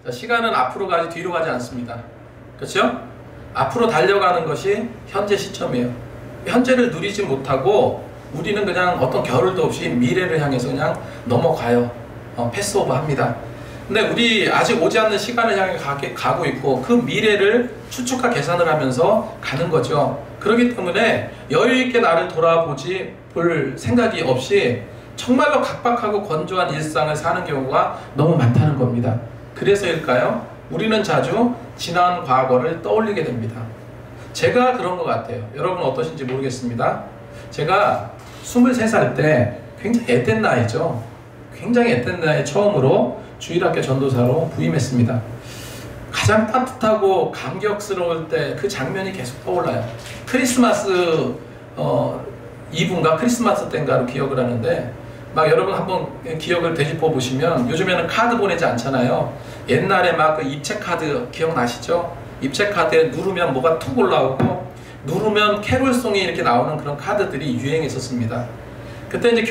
자, 시간은 앞으로 가지 뒤로 가지 않습니다. 그렇죠? 앞으로 달려가는 것이 현재 시점이에요. 현재를 누리지 못하고 우리는 그냥 어떤 겨를도 없이 미래를 향해서 그냥 넘어가요. 패스오버 합니다. 근데 우리 아직 오지 않는 시간을 향해 가고 있고 그 미래를 추측과 계산을 하면서 가는 거죠. 그렇기 때문에 여유있게 나를 돌아보지 볼 생각이 없이 정말로 각박하고 건조한 일상을 사는 경우가 너무 많다는 겁니다. 그래서일까요? 우리는 자주 지난 과거를 떠올리게 됩니다. 제가 그런 것 같아요. 여러분 어떠신지 모르겠습니다. 제가 23살 때 굉장히 앳된 나이죠. 굉장히 앳된 나이에 처음으로 주일학교 전도사로 부임했습니다. 가장 따뜻하고 감격스러울 때 그 장면이 계속 떠올라요. 크리스마스 이브인가 크리스마스 때인가로 기억을 하는데 막 여러분 한번 기억을 되짚어 보시면 요즘에는 카드 보내지 않잖아요. 옛날에 막 그 입체 카드 기억나시죠? 입체 카드에 누르면 뭐가 툭 올라오고 누르면 캐롤송이 이렇게 나오는 그런 카드들이 유행했었습니다. 그때 이제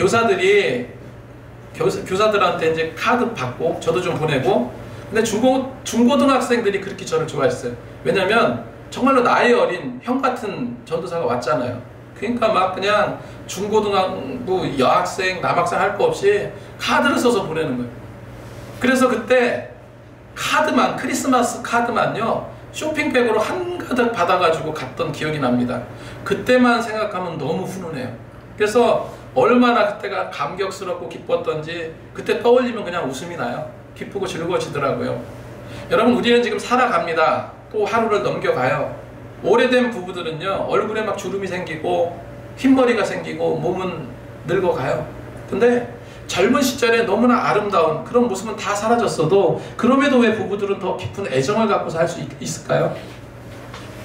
교사들한테 이제 카드 받고 저도 좀 보내고 근데 중고등학생들이 그렇게 저를 좋아했어요. 왜냐면 정말로 나이 어린 형 같은 전도사가 왔잖아요. 그러니까 막 그냥 중고등학부 여학생 남학생 할 거 없이 카드를 써서 보내는 거예요. 그래서 그때 카드만 크리스마스 카드만요 쇼핑백으로 한가득 받아가지고 갔던 기억이 납니다. 그때만 생각하면 너무 훈훈해요. 그래서 얼마나 그때가 감격스럽고 기뻤던지 그때 떠올리면 그냥 웃음이 나요. 기쁘고 즐거워지더라고요. 여러분 우리는 지금 살아갑니다. 또 하루를 넘겨가요. 오래된 부부들은요 얼굴에 막 주름이 생기고 흰머리가 생기고 몸은 늙어가요. 근데 젊은 시절에 너무나 아름다운 그런 모습은 다 사라졌어도 그럼에도 왜 부부들은 더 깊은 애정을 갖고서 할 수 있을까요?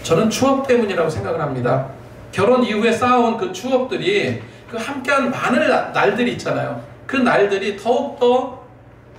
저는 추억 때문이라고 생각을 합니다. 결혼 이후에 쌓아온 그 추억들이 그 함께한 많은 날들이 있잖아요. 그 날들이 더욱더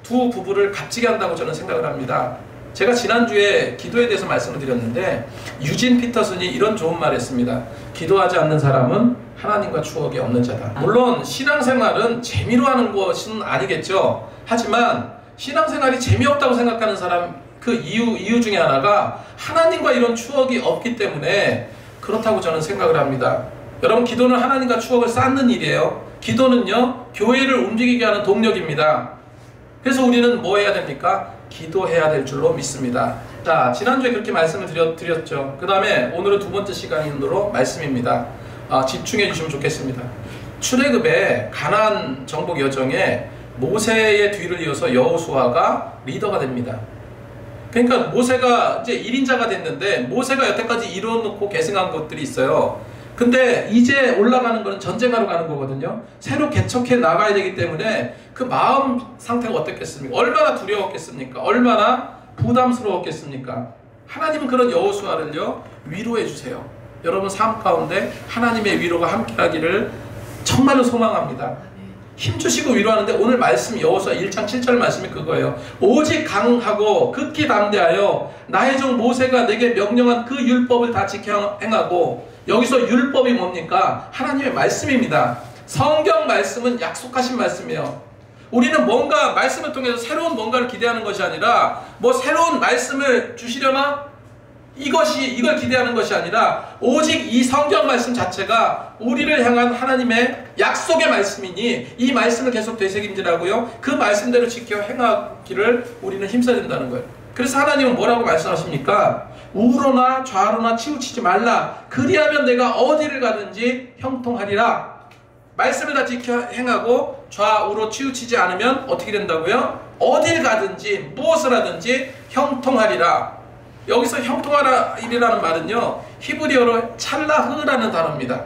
두 부부를 값지게 한다고 저는 생각을 합니다. 제가 지난주에 기도에 대해서 말씀을 드렸는데 유진 피터슨이 이런 좋은 말을 했습니다. 기도하지 않는 사람은 하나님과 추억이 없는 자다. 물론 신앙생활은 재미로 하는 것은 아니겠죠. 하지만 신앙생활이 재미없다고 생각하는 사람 그 이유 중에 하나가 하나님과 이런 추억이 없기 때문에 그렇다고 저는 생각을 합니다. 여러분 기도는 하나님과 추억을 쌓는 일이에요. 기도는요 교회를 움직이게 하는 동력입니다. 그래서 우리는 뭐 해야 됩니까? 기도해야 될 줄로 믿습니다. 자, 지난주에 그렇게 말씀을 드렸죠. 그 다음에 오늘은 두 번째 시간으로 말씀입니다. 집중해 주시면 좋겠습니다. 출애굽의 가나안 정복 여정에 모세의 뒤를 이어서 여호수아가 리더가 됩니다. 그러니까 모세가 이제 1인자가 됐는데 모세가 여태까지 이뤄놓고 계승한 것들이 있어요. 근데 이제 올라가는 거는 전쟁하러 가는 거거든요. 새로 개척해 나가야 되기 때문에 그 마음 상태가 어떻겠습니까? 얼마나 두려웠겠습니까? 얼마나 부담스러웠겠습니까? 하나님은 그런 여호수아를요 위로해 주세요. 여러분 삶 가운데 하나님의 위로가 함께하기를 정말로 소망합니다. 힘주시고 위로하는데 오늘 말씀 여호수아 1장 7절 말씀이 그거예요. 오직 강하고 극히 담대하여 나의 종 모세가 내게 명령한 그 율법을 다 지켜 행하고 여기서 율법이 뭡니까? 하나님의 말씀입니다. 성경 말씀은 약속하신 말씀이에요. 우리는 뭔가 말씀을 통해서 새로운 뭔가를 기대하는 것이 아니라 뭐 새로운 말씀을 주시려나? 이걸 기대하는 것이 아니라 오직 이 성경 말씀 자체가 우리를 향한 하나님의 약속의 말씀이니 이 말씀을 계속 되새김질하고요 그 말씀대로 지켜 행하기를 우리는 힘써야 된다는 거예요. 그래서 하나님은 뭐라고 말씀하십니까? 우로나 좌로나 치우치지 말라. 그리하면 내가 어디를 가든지 형통하리라. 말씀을 다 지켜 행하고 좌우로 치우치지 않으면 어떻게 된다고요? 어딜 가든지 무엇을 하든지 형통하리라. 여기서 형통하리라는 말은요 히브리어로 찰라흐라는 단어입니다.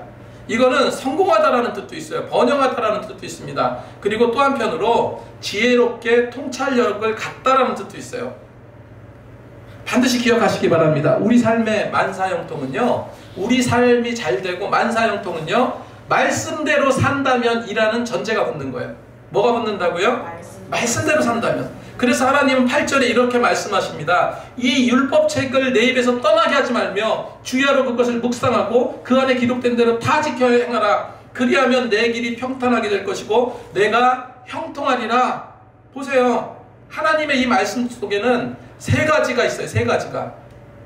이거는 성공하다라는 뜻도 있어요. 번영하다라는 뜻도 있습니다. 그리고 또 한편으로 지혜롭게 통찰력을 갖다라는 뜻도 있어요. 반드시 기억하시기 바랍니다. 우리 삶의 만사형통은요 우리 삶이 잘되고 만사형통은요 말씀대로 산다면 이라는 전제가 붙는 거예요. 뭐가 붙는다고요? 말씀대로 산다면. 그래서 하나님은 8절에 이렇게 말씀하십니다. 이 율법책을 내 입에서 떠나게 하지 말며 주야로 그것을 묵상하고 그 안에 기록된 대로 다 지켜 행하라. 그리하면 내 길이 평탄하게 될 것이고 내가 형통하리라. 보세요. 하나님의 이 말씀 속에는 세 가지가 있어요. 세 가지가.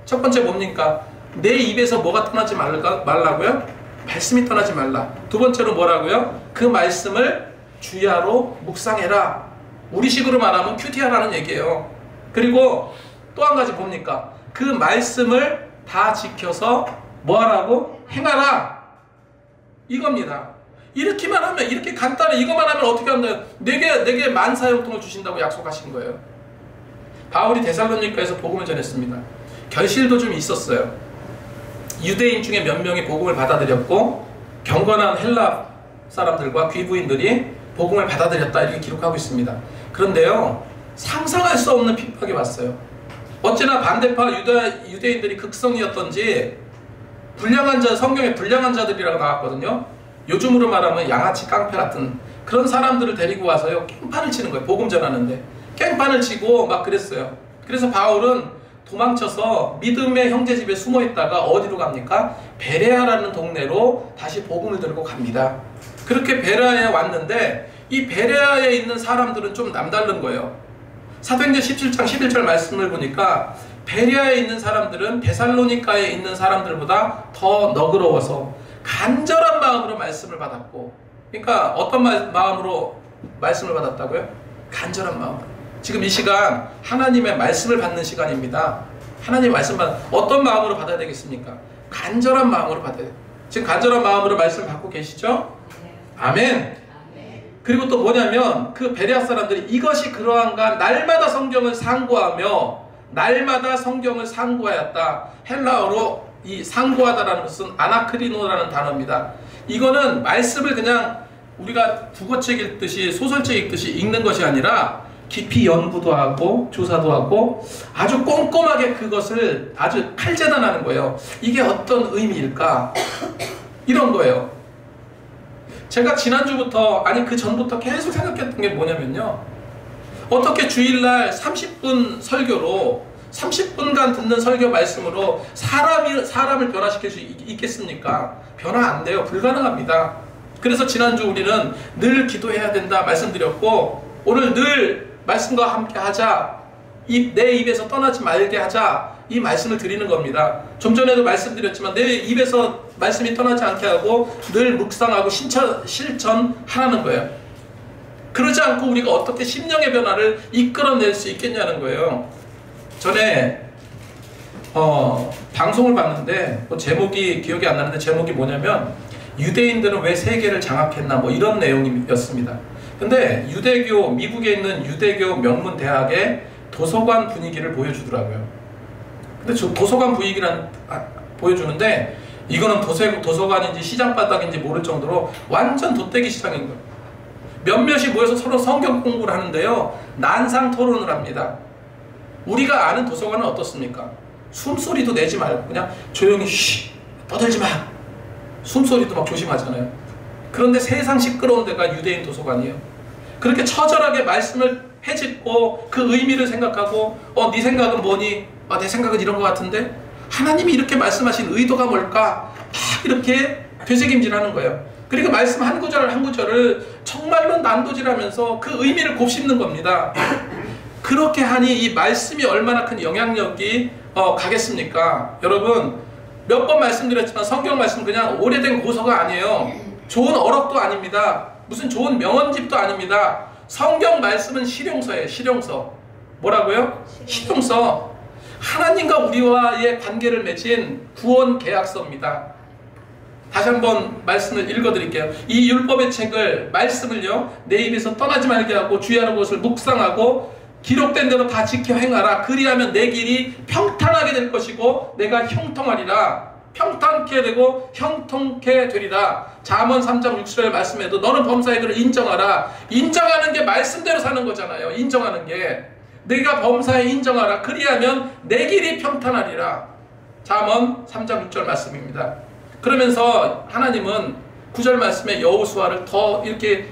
첫 번째 뭡니까? 내 입에서 뭐가 떠나지 말라고요? 말씀이 떠나지 말라. 두 번째로 뭐라고요? 그 말씀을 주야로 묵상해라. 우리식으로 말하면 큐티하라는 얘기예요. 그리고 또 한 가지 뭡니까? 그 말씀을 다 지켜서 뭐하라고? 행하라. 이겁니다. 이렇게만 하면, 이렇게 간단해. 이것만 하면 어떻게 한다요? 내게 만사형통을 주신다고 약속하신 거예요. 바울이 데살로니가에서 복음을 전했습니다. 결실도 좀 있었어요. 유대인 중에 몇 명이 복음을 받아들였고 경건한 헬라 사람들과 귀부인들이 복음을 받아들였다 이렇게 기록하고 있습니다. 그런데요, 상상할 수 없는 핍박이 왔어요. 어찌나 반대파 유대인들이 극성이었던지 불량한 자, 성경에 불량한 자들이라고 나왔거든요. 요즘으로 말하면 양아치 깡패 같은 그런 사람들을 데리고 와서요, 깽판을 치는 거예요. 복음 전하는데 깽판을 치고 막 그랬어요. 그래서 바울은 도망쳐서 믿음의 형제 집에 숨어 있다가 어디로 갑니까? 베레아라는 동네로 다시 복음을 들고 갑니다. 그렇게 베레아에 왔는데 이 베레아에 있는 사람들은 좀 남다른 거예요. 사도행전 17장 11절 말씀을 보니까 베레아에 있는 사람들은 데살로니가에 있는 사람들보다 더 너그러워서 간절한 마음으로 말씀을 받았고, 그러니까 어떤 마음으로 말씀을 받았다고요? 간절한 마음으로. 지금 이 시간 하나님의 말씀을 받는 시간입니다. 하나님의 말씀 어떤 마음으로 받아야 되겠습니까? 간절한 마음으로 받아야 돼요. 지금 간절한 마음으로 말씀을 받고 계시죠? 아멘. 그리고 또 뭐냐면 그 베레아 사람들이 이것이 그러한가 날마다 성경을 상고하며 날마다 성경을 상고하였다. 헬라어로 이 상고하다라는 것은 아나크리노라는 단어입니다. 이거는 말씀을 그냥 우리가 국어책 읽듯이 소설책 읽듯이 읽는 것이 아니라 깊이 연구도 하고 조사도 하고 아주 꼼꼼하게 그것을 아주 칼재단하는 거예요. 이게 어떤 의미일까? 이런 거예요. 제가 지난주부터 아니 그 전부터 계속 생각했던 게 뭐냐면요, 어떻게 주일날 30분 설교로 30분간 듣는 설교 말씀으로 사람을 변화시킬 수 있겠습니까? 변화 안 돼요. 불가능합니다. 그래서 지난주 우리는 늘 기도해야 된다 말씀드렸고, 오늘 늘 말씀과 함께 하자, 내 입에서 떠나지 말게 하자, 이 말씀을 드리는 겁니다. 좀 전에도 말씀드렸지만 내 입에서 말씀이 떠나지 않게 하고 늘 묵상하고 실천하라는 거예요. 그러지 않고 우리가 어떻게 심령의 변화를 이끌어낼 수 있겠냐는 거예요. 전에 방송을 봤는데 제목이 기억이 안 나는데 제목이 뭐냐면 유대인들은 왜 세계를 장악했나 뭐 이런 내용이었습니다. 근데 미국에 있는 유대교 명문 대학의 도서관 분위기를 보여주더라고요. 근데 저 도서관 분위기란 보여주는데 이거는 도서관인지 시장바닥인지 모를 정도로 완전 돗대기 시장인 거예요. 몇몇이 모여서 서로 성경 공부를 하는데요, 난상 토론을 합니다. 우리가 아는 도서관은 어떻습니까? 숨소리도 내지 말고 그냥 조용히 쉬, 떠들지 마. 숨소리도 막 조심하잖아요. 그런데 세상 시끄러운 데가 유대인 도서관이에요. 그렇게 처절하게 말씀을 해짓고 그 의미를 생각하고 네 생각은 뭐니? 내 생각은 이런 것 같은데 하나님이 이렇게 말씀하신 의도가 뭘까? 막 이렇게 되새김질하는 거예요. 그리고 말씀 한 구절 한 구절을 정말로 난도질하면서 그 의미를 곱씹는 겁니다. 그렇게 하니 이 말씀이 얼마나 큰 영향력이 가겠습니까? 여러분, 몇 번 말씀드렸지만 성경 말씀 그냥 오래된 고서가 아니에요. 좋은 어록도 아닙니다. 무슨 좋은 명언집도 아닙니다. 성경 말씀은 실용서예요. 실용서. 뭐라고요? 실용서. 하나님과 우리와의 관계를 맺은 구원 계약서입니다. 다시 한번 말씀을 읽어드릴게요. 이 율법의 책을, 말씀을요, 내 입에서 떠나지 말게 하고 주의하는 것을 묵상하고 기록된 대로 다 지켜 행하라. 그리하면 내 길이 평탄하게 될 것이고 내가 형통하리라. 평탄케 되고 형통케 되리라. 잠언 3장 6절의 말씀에도 너는 범사의 글을 인정하라. 인정하는 게 말씀대로 사는 거잖아요. 인정하는 게. 내가 범사에 인정하라. 그리하면 내 길이 평탄하리라. 잠언 3장 6절 말씀입니다. 그러면서 하나님은 9절 말씀에 여호수아를 더 이렇게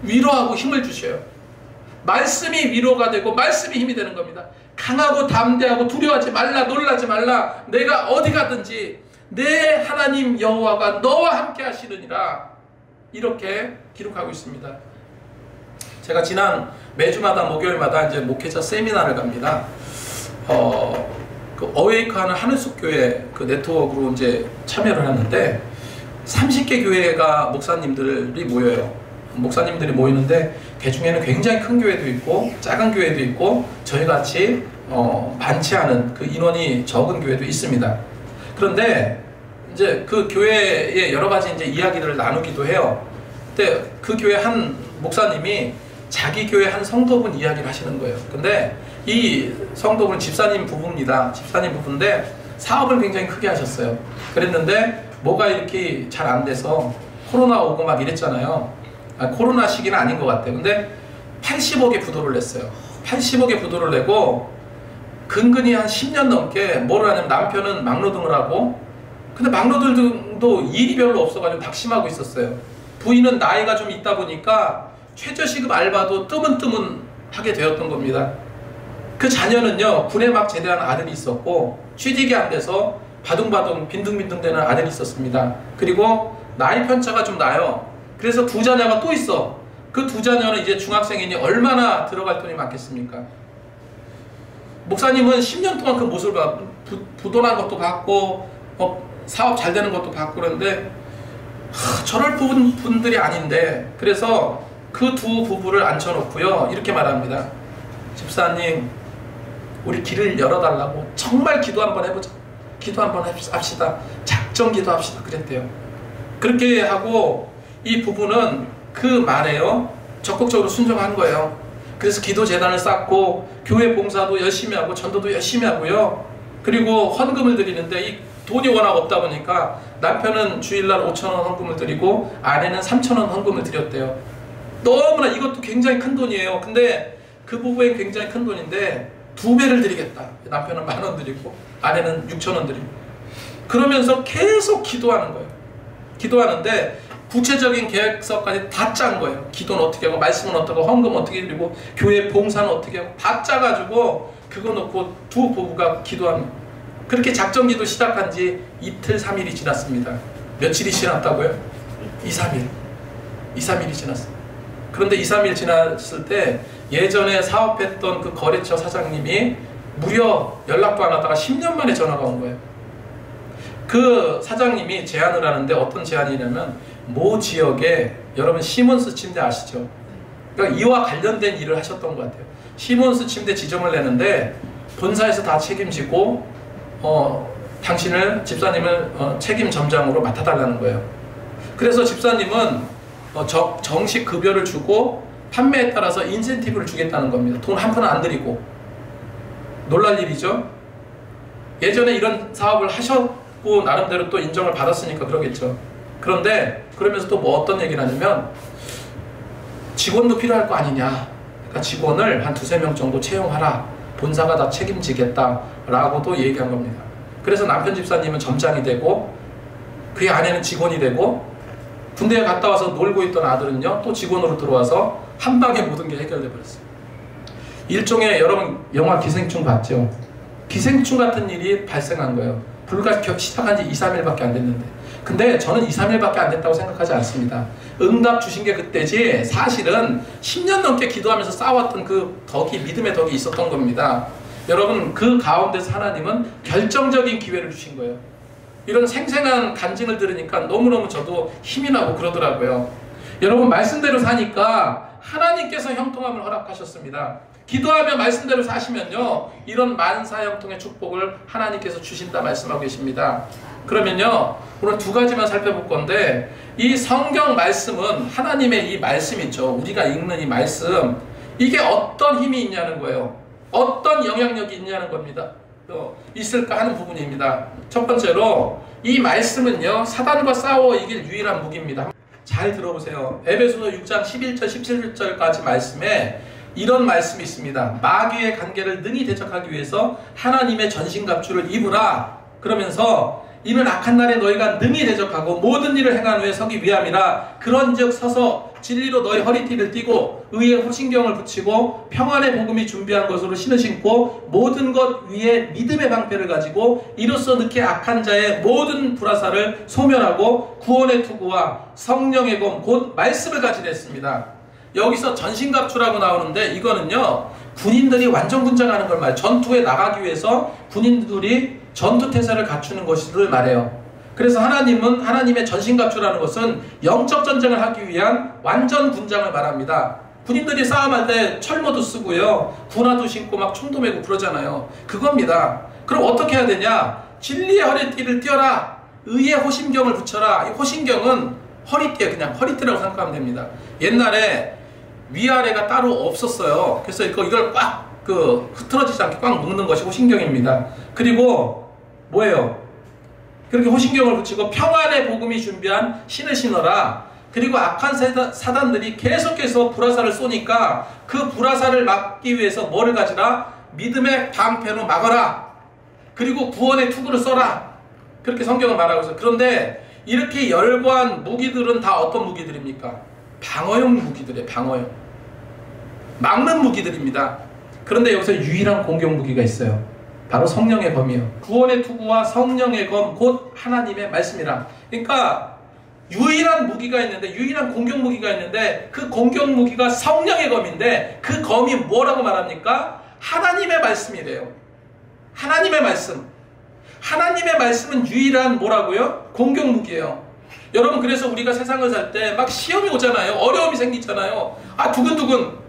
위로하고 힘을 주셔요. 말씀이 위로가 되고 말씀이 힘이 되는 겁니다. 강하고 담대하고 두려워하지 말라. 놀라지 말라. 내가 어디 가든지 내 하나님 여호와가 너와 함께 하시느니라. 이렇게 기록하고 있습니다. 제가 지난 매주마다 목요일마다 이제 목회자 세미나를 갑니다. 그 어웨이크하는 하늘숲교회 그 네트워크로 이제 참여를 하는데 30개 교회가 목사님들이 모여요. 목사님들이 모이는데 그 중에는 굉장히 큰 교회도 있고 작은 교회도 있고 저희같이 많지 않은 그 인원이 적은 교회도 있습니다. 그런데 이제 그 교회의 여러 가지 이제 이야기를 나누기도 해요. 근데 그 교회 한 목사님이 자기 교회 한 성도분 이야기를 하시는 거예요. 근데 이 성도분 집사님 부부입니다. 집사님 부부인데 사업을 굉장히 크게 하셨어요. 그랬는데 뭐가 이렇게 잘 안 돼서 코로나 오고 막 이랬잖아요. 코로나 시기는 아닌 것 같아요. 근데 80억의 부도를 냈어요. 80억의 부도를 내고 근근히 한 10년 넘게 뭐를 하냐면 남편은 막노동을 하고 근데 막노동도 일이 별로 없어가지고 낙심하고 있었어요. 부인은 나이가 좀 있다 보니까 최저시급 알바도 뜨문뜨문하게 되었던 겁니다. 그 자녀는요 군에 막 제대한 아들이 있었고 취직이 안 돼서 바둥바둥 빈둥빈둥 되는 아들이 있었습니다. 그리고 나이 편차가 좀 나요. 그래서 두 자녀가 또 있어. 그 두 자녀는 이제 중학생이니 얼마나 들어갈 돈이 많겠습니까? 목사님은 10년 동안 그 모습을 봐. 부도난 것도 봤고 사업 잘 되는 것도 봤고 그런데 저럴 분들이 아닌데 그래서 그 두 부부를 앉혀놓고요 이렇게 말합니다. 집사님 우리 길을 열어달라고 정말 기도 한번 해보자. 기도 한번 합시다. 작정 기도합시다. 그랬대요. 그렇게 하고 이 부부는 그 말에요 적극적으로 순종한 거예요. 그래서 기도 재단을 쌓고 교회 봉사도 열심히 하고 전도도 열심히 하고요. 그리고 헌금을 드리는데 이 돈이 워낙 없다 보니까 남편은 주일날 5,000원 헌금을 드리고 아내는 3,000원 헌금을 드렸대요. 너무나 이것도 굉장히 큰 돈이에요. 근데 그 부부엔 굉장히 큰 돈인데 2배를 드리겠다. 남편은 10,000원 드리고 아내는 6,000원 드리고 그러면서 계속 기도하는 거예요. 기도하는데 구체적인 계획서까지 다 짠 거예요. 기도는 어떻게 하고 말씀은 어떻게 하고 헌금 어떻게 드리고 교회 봉사는 어떻게 하고 다 짜가지고 그거 놓고 두 부부가 기도합니다. 그렇게 작정기도 시작한 지 이틀 3일이 지났습니다. 며칠이 지났다고요? 2, 3일 2, 3일이 지났어요. 그런데 2, 3일 지났을 때 예전에 사업했던 그 거래처 사장님이 무려 연락도 안 하다가 10년 만에 전화가 온 거예요. 그 사장님이 제안을 하는데 어떤 제안이냐면 모 지역에 여러분 시몬스 침대 아시죠? 그러니까 이와 관련된 일을 하셨던 것 같아요. 시몬스 침대 지점을 내는데 본사에서 다 책임지고 당신을 집사님을 책임 점장으로 맡아달라는 거예요. 그래서 집사님은 정식 급여를 주고 판매에 따라서 인센티브를 주겠다는 겁니다. 돈 한 푼 안 드리고. 놀랄 일이죠. 예전에 이런 사업을 하셨고 나름대로 또 인정을 받았으니까 그러겠죠. 그런데 그러면서 또 뭐 어떤 얘기를 하냐면 직원도 필요할 거 아니냐. 그러니까 직원을 한 2, 3명 정도 채용하라. 본사가 다 책임지겠다 라고도 얘기한 겁니다. 그래서 남편 집사님은 점장이 되고 그의 아내는 직원이 되고 군대에 갔다 와서 놀고 있던 아들은요 또 직원으로 들어와서 한 방에 모든 게 해결돼 버렸어요. 일종의 여러분 영화 기생충 봤죠? 기생충 같은 일이 발생한 거예요. 불과 시작한 지 2, 3일밖에 안 됐는데 근데 저는 2, 3일밖에 안 됐다고 생각하지 않습니다. 응답 주신 게 그때지 사실은 10년 넘게 기도하면서 쌓아왔던 그 덕이 믿음의 덕이 있었던 겁니다. 여러분 그 가운데서 하나님은 결정적인 기회를 주신 거예요. 이런 생생한 간증을 들으니까 너무너무 저도 힘이 나고 그러더라고요. 여러분 말씀대로 사니까 하나님께서 형통함을 허락하셨습니다. 기도하며 말씀대로 사시면요 이런 만사형통의 축복을 하나님께서 주신다 말씀하고 계십니다. 그러면요 오늘 2가지만 살펴볼 건데 이 성경 말씀은 하나님의 이 말씀 있죠. 우리가 읽는 이 말씀 이게 어떤 힘이 있냐는 거예요. 어떤 영향력이 있냐는 겁니다. 있을까 하는 부분입니다. 첫 번째로 이 말씀은요 사단과 싸워 이길 유일한 무기입니다. 잘 들어보세요. 에베소서 6장 11절 17절까지 말씀에 이런 말씀이 있습니다. 마귀의 관계를 능히 대적하기 위해서 하나님의 전신갑주를 입으라. 그러면서 이는 악한 날에 너희가 능히 대적하고 모든 일을 행한 후에 서기 위함이라. 그런즉 서서 진리로 너희 허리띠를 띠고 의의 호신경을 붙이고 평안의 복음이 준비한 것으로 신을 신고 모든 것 위에 믿음의 방패를 가지고 이로써 늦게 악한 자의 모든 불화살을 소멸하고 구원의 투구와 성령의 검 곧 말씀을 가지려 했습니다. 여기서 전신갑주라고 나오는데 이거는요 군인들이 완전 군장하는 걸 말해요. 전투에 나가기 위해서 군인들이 전투태세를 갖추는 것을 말해요. 그래서 하나님은 하나님의 전신갑주라는 것은 영적 전쟁을 하기 위한 완전 군장을 말합니다. 군인들이 싸움할 때 철모도 쓰고요 군화도 신고 막 총도 메고 그러잖아요. 그겁니다. 그럼 어떻게 해야 되냐? 진리의 허리띠를 띄어라. 의의 호심경을 붙여라. 이 호심경은 허리띠에 그냥 허리띠라고 생각하면 됩니다. 옛날에 위아래가 따로 없었어요. 그래서 이걸 꽉 흐트러지지 않게 꽉 묶는 것이 호심경입니다. 그리고 뭐예요? 그렇게 호심경을 붙이고 평안의 복음이 준비한 신을 신어라. 그리고 악한 사단들이 계속해서 불화살을 쏘니까 그 불화살을 막기 위해서 뭐를 가지라? 믿음의 방패로 막아라. 그리고 구원의 투구를 써라. 그렇게 성경을 말하고 있어요. 그런데 이렇게 열거한 무기들은 다 어떤 무기들입니까? 방어용 무기들이에요. 방어용. 막는 무기들입니다. 그런데 여기서 유일한 공격 무기가 있어요. 바로 성령의 검이요. 구원의 투구와 성령의 검, 곧 하나님의 말씀이라. 그러니까 유일한 무기가 있는데, 유일한 공격 무기가 있는데 그 공격 무기가 성령의 검인데 그 검이 뭐라고 말합니까? 하나님의 말씀이래요. 하나님의 말씀. 하나님의 말씀은 유일한 뭐라고요? 공격 무기예요. 여러분, 그래서 우리가 세상을 살 때 막 시험이 오잖아요. 어려움이 생기잖아요. 두근두근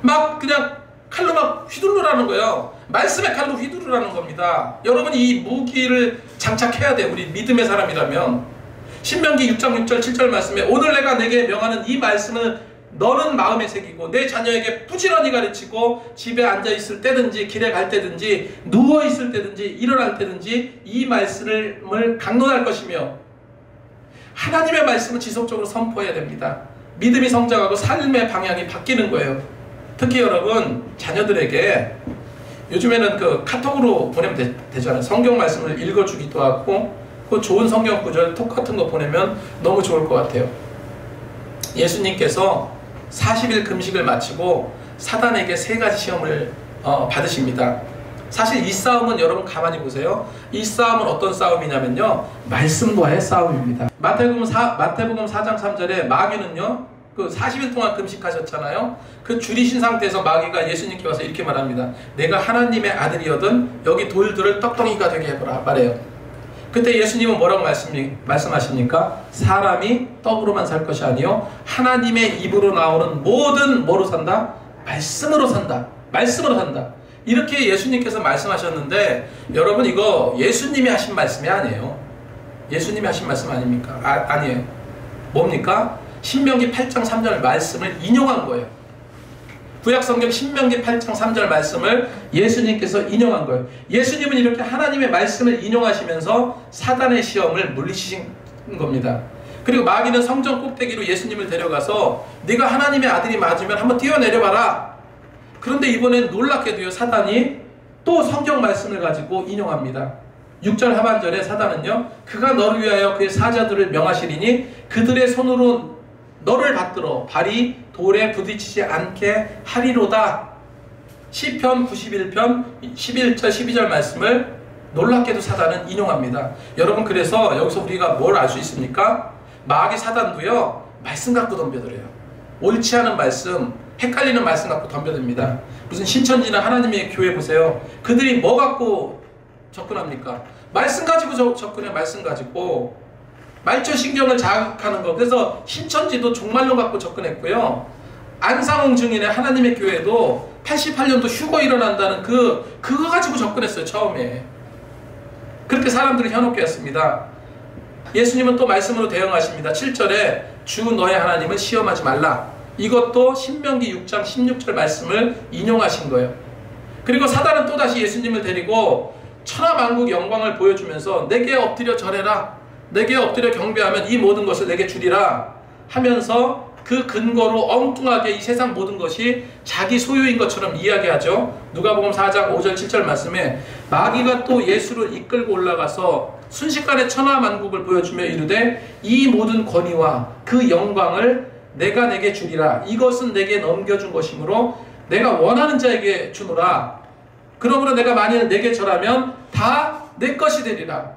막 그냥 칼로 막 휘두르라는 거예요. 말씀의 칼로 휘두르라는 겁니다. 여러분, 이 무기를 장착해야 돼요. 우리 믿음의 사람이라면. 신명기 6장 6절 7절 말씀에 오늘 내가 내게 명하는 이 말씀을 너는 마음에 새기고 내 자녀에게 부지런히 가르치고 집에 앉아있을 때든지 길에 갈 때든지 누워있을 때든지 일어날 때든지 이 말씀을 강론할 것이며, 하나님의 말씀을 지속적으로 선포해야 됩니다. 믿음이 성장하고 삶의 방향이 바뀌는 거예요. 특히 여러분, 자녀들에게 요즘에는 카톡으로 보내면 되잖아요. 성경 말씀을 읽어주기도 하고 그 좋은 성경 구절 톡 같은 거 보내면 너무 좋을 것 같아요. 예수님께서 40일 금식을 마치고 사단에게 3가지 시험을 받으십니다. 사실 이 싸움은 여러분 가만히 보세요. 이 싸움은 어떤 싸움이냐면요, 말씀과의 싸움입니다. 마태복음 4장 3절에 마귀는요, 40일 동안 금식하셨잖아요. 그 줄이신 상태에서 마귀가 예수님께 와서 이렇게 말합니다. 내가 하나님의 아들이거든 여기 돌들을 떡덩이가 되게 해보라 말해요. 그때 예수님은 뭐라고 말씀하십니까? 사람이 떡으로만 살 것이 아니요 하나님의 입으로 나오는 모든 뭐로 산다? 말씀으로 산다. 말씀으로 산다. 이렇게 예수님께서 말씀하셨는데, 여러분, 이거 예수님이 하신 말씀이 아니에요. 예수님이 하신 말씀 아닙니까? 아니에요. 뭡니까? 신명기 8장 3절 말씀을 인용한 거예요. 구약성경 신명기 8장 3절 말씀을 예수님께서 인용한 거예요. 예수님은 이렇게 하나님의 말씀을 인용하시면서 사단의 시험을 물리치신 겁니다. 그리고 마귀는 성전 꼭대기로 예수님을 데려가서 네가 하나님의 아들이 맞으면 한번 뛰어내려봐라. 그런데 이번엔 놀랍게도요, 사단이 또 성경 말씀을 가지고 인용합니다. 6절 하반절에 사단은요, 그가 너를 위하여 그의 사자들을 명하시리니 그들의 손으로 너를 받들어 발이 돌에 부딪히지 않게 하리로다. 시편 91편 11절 12절 말씀을 놀랍게도 사단은 인용합니다. 여러분, 그래서 여기서 우리가 뭘 알 수 있습니까? 마귀 사단도요, 말씀 갖고 덤벼들어요. 옳지 않은 말씀, 헷갈리는 말씀 갖고 덤벼듭니다. 무슨 신천지나 하나님의 교회 보세요. 그들이 뭐 갖고 접근합니까? 말씀 가지고 접근해. 말씀 가지고 말초신경을 자극하는 거. 그래서 신천지도 종말론 갖고 접근했고요. 안상홍 증인의 하나님의 교회도 88년도 휴거 일어난다는 그거 가지고 접근했어요. 처음에. 그렇게 사람들이 현혹해 왔습니다. 예수님은 또 말씀으로 대응하십니다. 7절에 주 너의 하나님을 시험하지 말라. 이것도 신명기 6장 16절 말씀을 인용하신 거예요. 그리고 사단은 또다시 예수님을 데리고 천하만국 영광을 보여주면서 내게 엎드려 절해라. 내게 엎드려 경배하면 이 모든 것을 내게 주리라 하면서 그 근거로 엉뚱하게 이 세상 모든 것이 자기 소유인 것처럼 이야기하죠. 누가복음 4장 5절 7절 말씀에 마귀가 또 예수를 이끌고 올라가서 순식간에 천하만국을 보여주며 이르되 이 모든 권위와 그 영광을 내가 내게 주리라. 이것은 내게 넘겨준 것이므로 내가 원하는 자에게 주노라. 그러므로 내가 만일 내게 절하면 다 내 것이 되리라.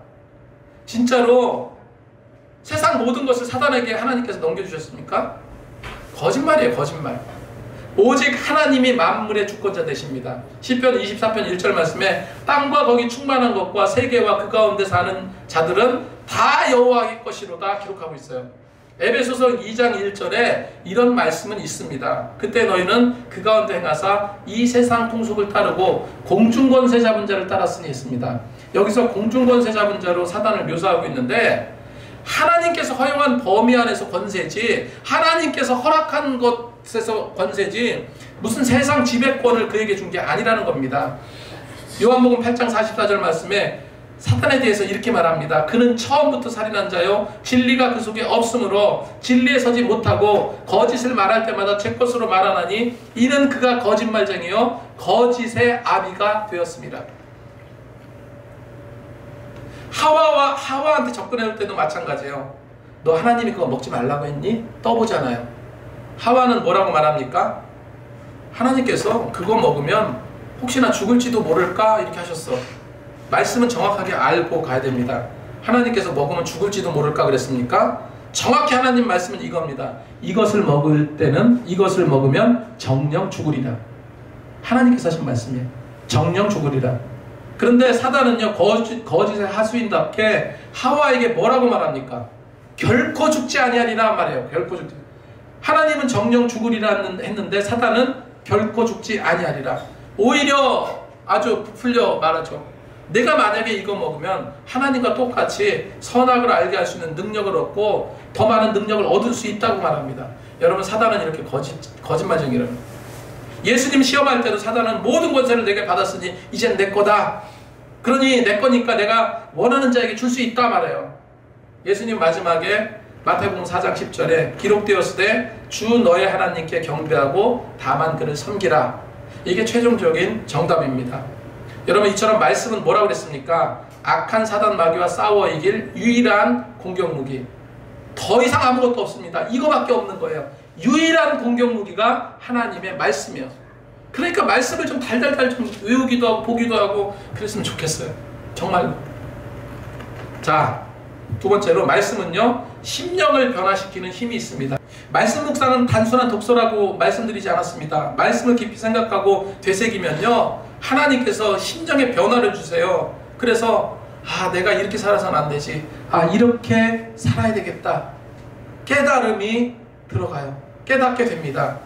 진짜로 세상 모든 것을 사단에게 하나님께서 넘겨주셨습니까? 거짓말이에요, 거짓말. 오직 하나님이 만물의 주권자 되십니다. 시편 24편 1절 말씀에 땅과 거기 충만한 것과 세계와 그 가운데 사는 자들은 다 여호와의 것이로다 기록하고 있어요. 에베소서 2장 1절에 이런 말씀은 있습니다. 그때 너희는 그 가운데 행하사 이 세상 풍속을 따르고 공중권세 잡은 자를 따랐으니 했습니다. 여기서 공중권세 잡은 자로 사단을 묘사하고 있는데 하나님께서 허용한 범위 안에서 권세지, 하나님께서 허락한 것에서 권세지, 무슨 세상 지배권을 그에게 준 게 아니라는 겁니다. 요한복음 8장 44절 말씀에 사탄에 대해서 이렇게 말합니다. 그는 처음부터 살인한 자요 진리가 그 속에 없으므로 진리에 서지 못하고 거짓을 말할 때마다 제 것으로 말하나니 이는 그가 거짓말쟁이요 거짓의 아비가 되었습니다. 하와한테 접근할 때도 마찬가지예요. 너 하나님이 그거 먹지 말라고 했니? 떠보잖아요. 하와는 뭐라고 말합니까? 하나님께서 그거 먹으면 혹시나 죽을지도 모를까 이렇게 하셨어. 말씀은 정확하게 알고 가야 됩니다. 하나님께서 먹으면 죽을지도 모를까 그랬습니까? 정확히 하나님 말씀은 이겁니다. 이것을 먹을 때는 이것을 먹으면 정령 죽으리라. 하나님께서 하신 말씀이에요. 정령 죽으리라. 그런데 사단은요 거짓의 하수인답게 하와에게 뭐라고 말합니까? 결코 죽지 아니하리라 말해요. 결코 죽지. 하나님은 정령 죽으리라 했는데 사단은 결코 죽지 아니하리라. 오히려 아주 부풀려 말하죠. 내가 만약에 이거 먹으면 하나님과 똑같이 선악을 알게 할 수 있는 능력을 얻고 더 많은 능력을 얻을 수 있다고 말합니다. 여러분 사단은 이렇게 거짓말쟁이라는 거예요. 예수님 시험할 때도 사단은 모든 권세를 내게 받았으니 이젠 내 거다. 그러니 내 거니까 내가 원하는 자에게 줄 수 있다 말해요. 예수님 마지막에 마태복음 4장 10절에 기록되었으되 주 너의 하나님께 경배하고 다만 그를 섬기라. 이게 최종적인 정답입니다. 여러분 이처럼 말씀은 뭐라고 그랬습니까? 악한 사단 마귀와 싸워 이길 유일한 공격무기. 더 이상 아무것도 없습니다. 이거밖에 없는 거예요. 유일한 공격무기가 하나님의 말씀이에요. 그러니까 말씀을 좀 달달달 좀 외우기도 하고 보기도 하고 그랬으면 좋겠어요. 정말로. 자, 두 번째로 말씀은요 심령을 변화시키는 힘이 있습니다. 말씀 묵상은 단순한 독서라고 말씀드리지 않았습니다. 말씀을 깊이 생각하고 되새기면요 하나님께서 심정의 변화를 주세요. 그래서 내가 이렇게 살아서는 안 되지. 이렇게 살아야 되겠다. 깨달음이 들어가요. 깨닫게 됩니다.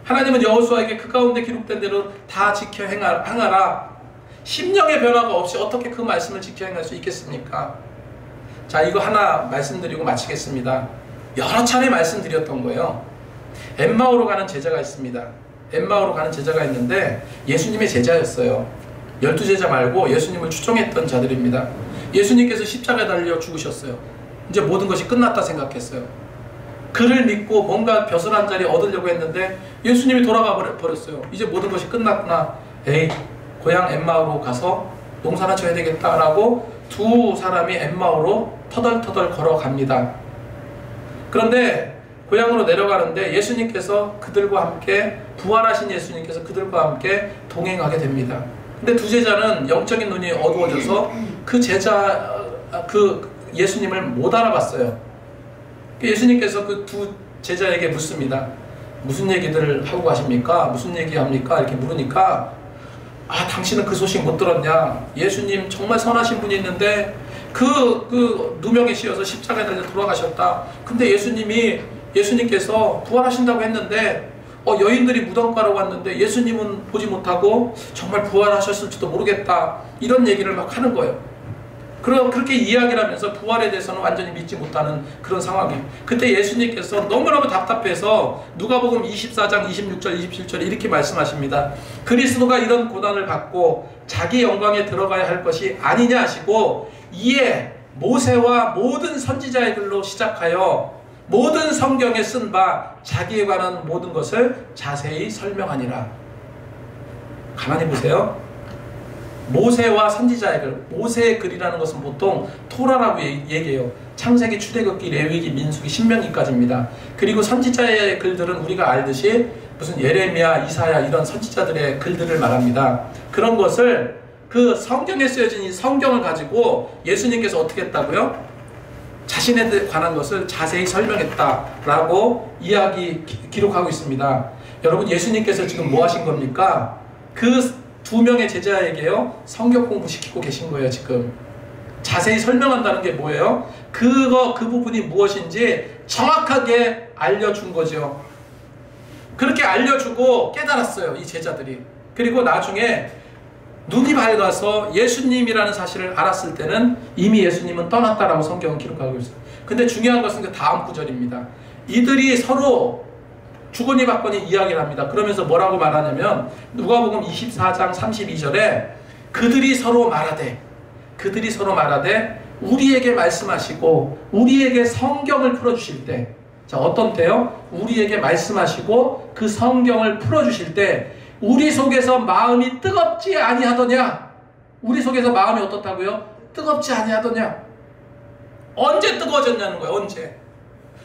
하나님은 여호수아에게 그 가운데 기록된 대로 다 지켜 행하라. 심령의 변화가 없이 어떻게 그 말씀을 지켜 행할 수 있겠습니까? 자, 이거 하나 말씀드리고 마치겠습니다. 여러 차례 말씀드렸던 거예요. 엠마오로 가는 제자가 있습니다. 엠마오로 가는 제자가 있는데 예수님의 제자였어요. 12제자 말고 예수님을 추종했던 자들입니다. 예수님께서 십자가에 달려 죽으셨어요. 이제 모든 것이 끝났다 생각했어요. 그를 믿고 뭔가 벼슬 한 자리 얻으려고 했는데 예수님이 돌아가 버렸어요. 이제 모든 것이 끝났구나. 에이, 고향 엠마오로 가서 농사나 져야 되겠다라고 두 사람이 엠마오로 터덜터덜 걸어갑니다. 그런데 고향으로 내려가는데 예수님께서 그들과 함께 부활하신 예수님께서 그들과 함께 동행하게 됩니다. 근데 두 제자는 영적인 눈이 어두워져서 그 예수님을 못 알아봤어요. 예수님께서 그 두 제자에게 묻습니다. 무슨 얘기들을 하고 가십니까? 무슨 얘기합니까? 이렇게 물으니까 당신은 그 소식 못 들었냐? 예수님 정말 선하신 분이 있는데 그 누명에 씌어서 십자가에 달려 돌아가셨다. 근데 예수님께서 부활하신다고 했는데 여인들이 무덤가로 왔는데 예수님은 보지 못하고 정말 부활하셨을지도 모르겠다. 이런 얘기를 막 하는 거예요. 그렇게 이야기를 하면서 부활에 대해서는 완전히 믿지 못하는 그런 상황이에요. 그때 예수님께서 너무너무 답답해서 누가복음 24장 26절 27절에 이렇게 말씀하십니다. 그리스도가 이런 고난을 받고 자기 영광에 들어가야 할 것이 아니냐 하시고 이에 모세와 모든 선지자의 글로 시작하여 모든 성경에 쓴 바 자기에 관한 모든 것을 자세히 설명하니라. 가만히 보세요. 모세와 선지자의 글, 모세의 글이라는 것은 보통 토라라고 얘기해요. 창세기, 출애굽기, 레위기, 민수기, 신명기까지입니다. 그리고 선지자의 글들은 우리가 알듯이 무슨 예레미야, 이사야 이런 선지자들의 글들을 말합니다. 그런 것을 그 성경에 쓰여진 이 성경을 가지고 예수님께서 어떻게 했다고요? 자신에 관한 것을 자세히 설명했다라고 기록하고 있습니다. 여러분, 예수님께서 지금 뭐 하신 겁니까? 그 2명의 제자에게요, 성경 공부시키고 계신 거예요. 지금 자세히 설명한다는 게 뭐예요? 그 부분이 무엇인지 정확하게 알려준 거죠. 그렇게 알려주고 깨달았어요, 이 제자들이. 그리고 나중에 눈이 밝아서 예수님이라는 사실을 알았을 때는 이미 예수님은 떠났다라고 성경은 기록하고 있어요. 근데 중요한 것은 그 다음 구절입니다. 이들이 서로 주거니 받거니 이야기를 합니다. 그러면서 뭐라고 말하냐면, 누가복음 24장 32절에 그들이 서로 말하되 우리에게 말씀하시고 우리에게 성경을 풀어주실 때, 자, 어떤 때요? 우리에게 말씀하시고 그 성경을 풀어주실 때 우리 속에서 마음이 뜨겁지 아니하더냐? 우리 속에서 마음이 어떻다고요? 뜨겁지 아니하더냐? 언제 뜨거워졌냐는 거예요. 언제?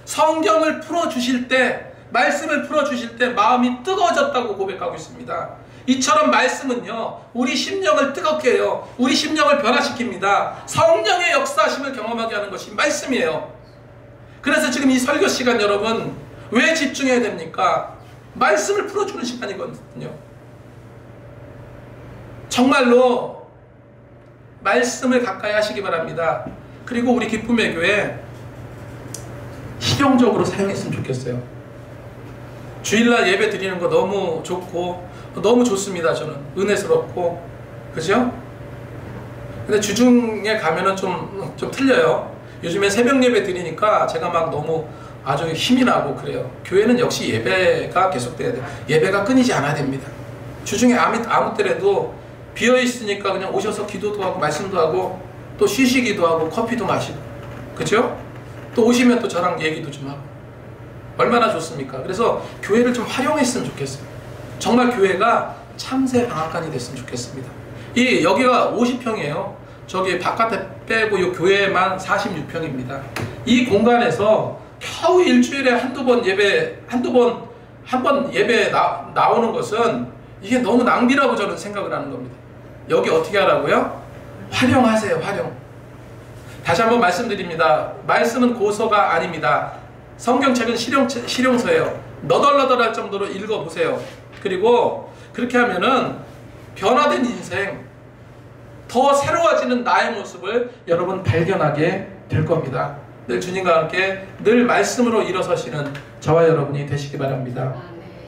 성경을 풀어주실 때, 말씀을 풀어주실 때 마음이 뜨거워졌다고 고백하고 있습니다. 이처럼 말씀은요, 우리 심령을 뜨겁게 해요. 우리 심령을 변화시킵니다. 성령의 역사심을 경험하게 하는 것이 말씀이에요. 그래서 지금 이 설교 시간 여러분, 왜 집중해야 됩니까? 말씀을 풀어주는 시간이거든요. 정말로 말씀을 가까이 하시기 바랍니다. 그리고 우리 기쁨의 교회 실용적으로 사용했으면 좋겠어요. 주일날 예배 드리는 거 너무 좋고 너무 좋습니다. 저는 은혜스럽고, 그죠? 근데 주중에 가면은 좀 틀려요. 요즘에 새벽 예배 드리니까 제가 막 너무 아주 힘이 나고 그래요. 교회는 역시 예배가 계속돼야 돼요. 예배가 끊이지 않아야 됩니다. 주중에 아무 때라도 비어있으니까 그냥 오셔서 기도도 하고 말씀도 하고 또 쉬시기도 하고 커피도 마시고, 그죠? 또 오시면 또 저랑 얘기도 좀 하고, 얼마나 좋습니까? 그래서 교회를 좀 활용했으면 좋겠어요. 정말 교회가 참새 방앗간이 됐으면 좋겠습니다. 여기가 50평이에요. 저기 바깥에 빼고 이 교회만 46평입니다. 이 공간에서 겨우 일주일에 한 번 예배 나오는 것은 이게 너무 낭비라고 저는 생각을 하는 겁니다. 여기 어떻게 하라고요? 활용하세요, 활용. 다시 한번 말씀드립니다. 말씀은 고서가 아닙니다. 성경책은 실용서예요. 너덜너덜할 정도로 읽어보세요. 그리고 그렇게 하면은 변화된 인생, 더 새로워지는 나의 모습을 여러분 발견하게 될 겁니다. 늘 주님과 함께 늘 말씀으로 일어서시는 저와 여러분이 되시기 바랍니다.